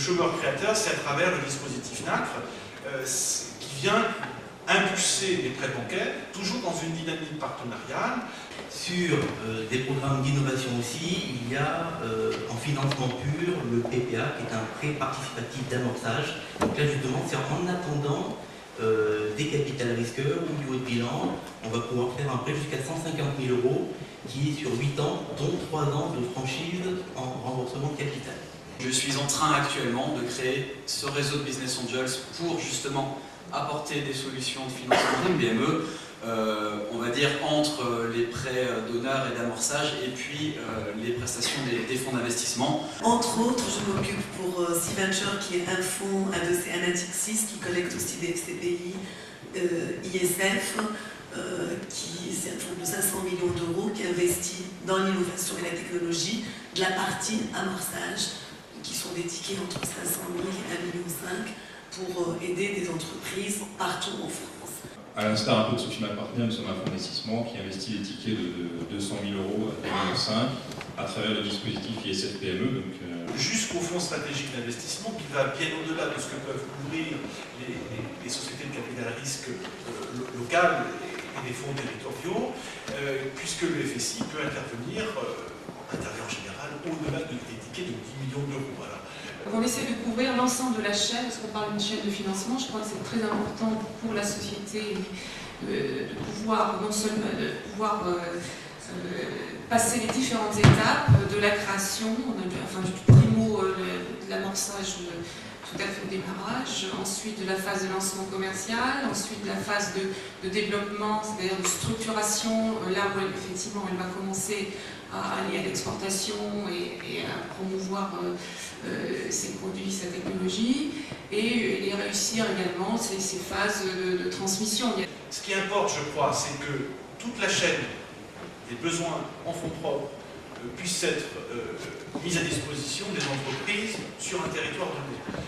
chômeur créateur, c'est à travers le dispositif NACRE qui vient impulser des prêts bancaires, toujours dans une dynamique partenariale. Sur des programmes d'innovation aussi, il y a en financement pur le PPA qui est un prêt participatif d'amorçage. Donc là justement, c'est en attendant des capital risqueurs au niveau de bilan, on va pouvoir faire un prêt jusqu'à 150 000 € qui est sur 8 ans, dont 3 ans de franchise en remboursement de capital. Je suis en train actuellement de créer ce réseau de Business Angels pour justement apporter des solutions de financement des PME, on va dire entre les prêts d'honneur et d'amorçage et puis les prestations des fonds d'investissement. Entre autres, je m'occupe pour C-Venture qui est un fonds adossé à Natixis qui collecte aussi des FCPI, ISF, c'est un fonds de 500 millions d'euros qui investit dans l'innovation et la technologie, de la partie amorçage, qui sont des tickets entre 500 000 et 1,5 million pour aider des entreprises partout en France. À l'instar un peu de Sophie Partner, nous sommes un fonds d'investissement qui investit des tickets de 200 000 € à 1,5 million à travers le dispositif ISF PME. Jusqu'au fonds stratégique d'investissement qui va bien au-delà de ce que peuvent couvrir les sociétés de capital risque locales et les fonds territoriaux, puisque le FSI peut intervenir en général au-delà des tickets de 10 millions d'euros. Voilà. On essaie de couvrir l'ensemble de la chaîne, parce qu'on parle d'une chaîne de financement. Je crois que c'est très important pour la société de pouvoir non seulement passer les différentes étapes de la création, du primo, de l'amorçage tout à fait au démarrage, ensuite de la phase de lancement commercial, ensuite de la phase de développement, c'est-à-dire de structuration, là où effectivement elle va commencer à aller à l'exportation et à promouvoir ses produits, sa technologie, et réussir également ces phases de transmission. Ce qui importe, je crois, c'est que toute la chaîne des besoins en fonds propres puisse être mise à disposition des entreprises sur un territoire donné.